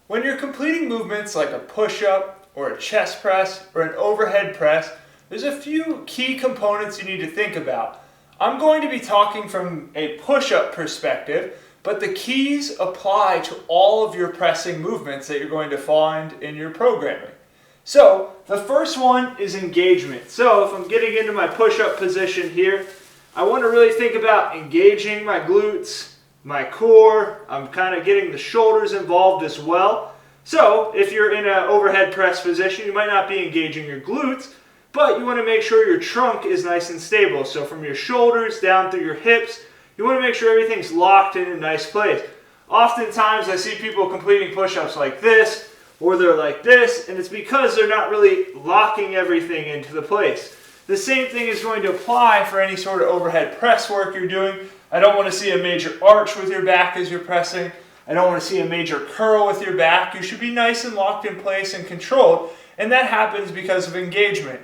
When you're completing movements like a push-up or a chest press or an overhead press, there's a few key components you need to think about. I'm going to be talking from a push-up perspective, but the keys apply to all of your pressing movements that you're going to find in your programming. So the first one is engagement. So if I'm getting into my push-up position here, I want to really think about engaging my glutes, my core. I'm kind of getting the shoulders involved as well. So if you're in an overhead press position, you might not be engaging your glutes, but you want to make sure your trunk is nice and stable. So from your shoulders down through your hips, you want to make sure everything's locked in a nice place. Oftentimes I see people completing push-ups like this, or they're like this, and it's because they're not really locking everything into the place. The same thing is going to apply for any sort of overhead press work you're doing. I don't want to see a major arch with your back as you're pressing. I don't want to see a major curl with your back. You should be nice and locked in place and controlled, and that happens because of engagement.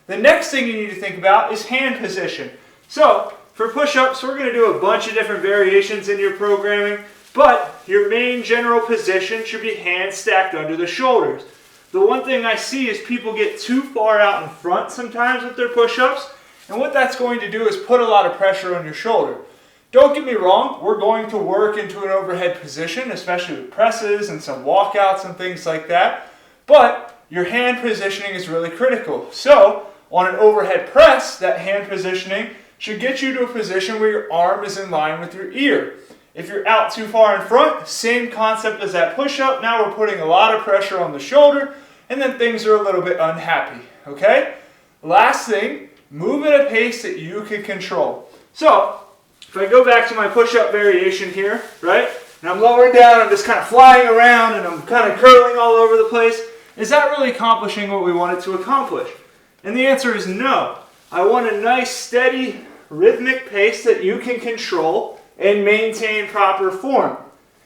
The next thing you need to think about is hand position. So for push-ups, we're going to do a bunch of different variations in your programming, but your main general position should be hands stacked under the shoulders. The one thing I see is people get too far out in front sometimes with their push-ups, and what that's going to do is put a lot of pressure on your shoulder. Don't get me wrong, we're going to work into an overhead position, especially with presses and some walkouts and things like that, but your hand positioning is really critical. So on an overhead press, that hand positioning should get you to a position where your arm is in line with your ear. If you're out too far in front, same concept as that push-up. Now we're putting a lot of pressure on the shoulder, and then things are a little bit unhappy, okay? Last thing, move at a pace that you can control. So if I go back to my push-up variation here, right, and I'm lowering down, I'm just kind of flying around, and I'm kind of curling all over the place, is that really accomplishing what we want it to accomplish? And the answer is no. I want a nice, steady, rhythmic pace that you can control and maintain proper form.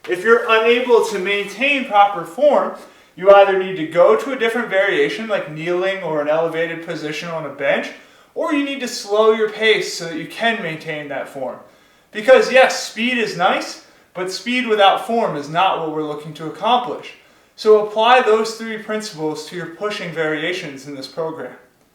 If you're unable to maintain proper form, you either need to go to a different variation like kneeling or an elevated position on a bench, or you need to slow your pace so that you can maintain that form. Because yes, speed is nice, but speed without form is not what we're looking to accomplish. So apply those three principles to your pushing variations in this program.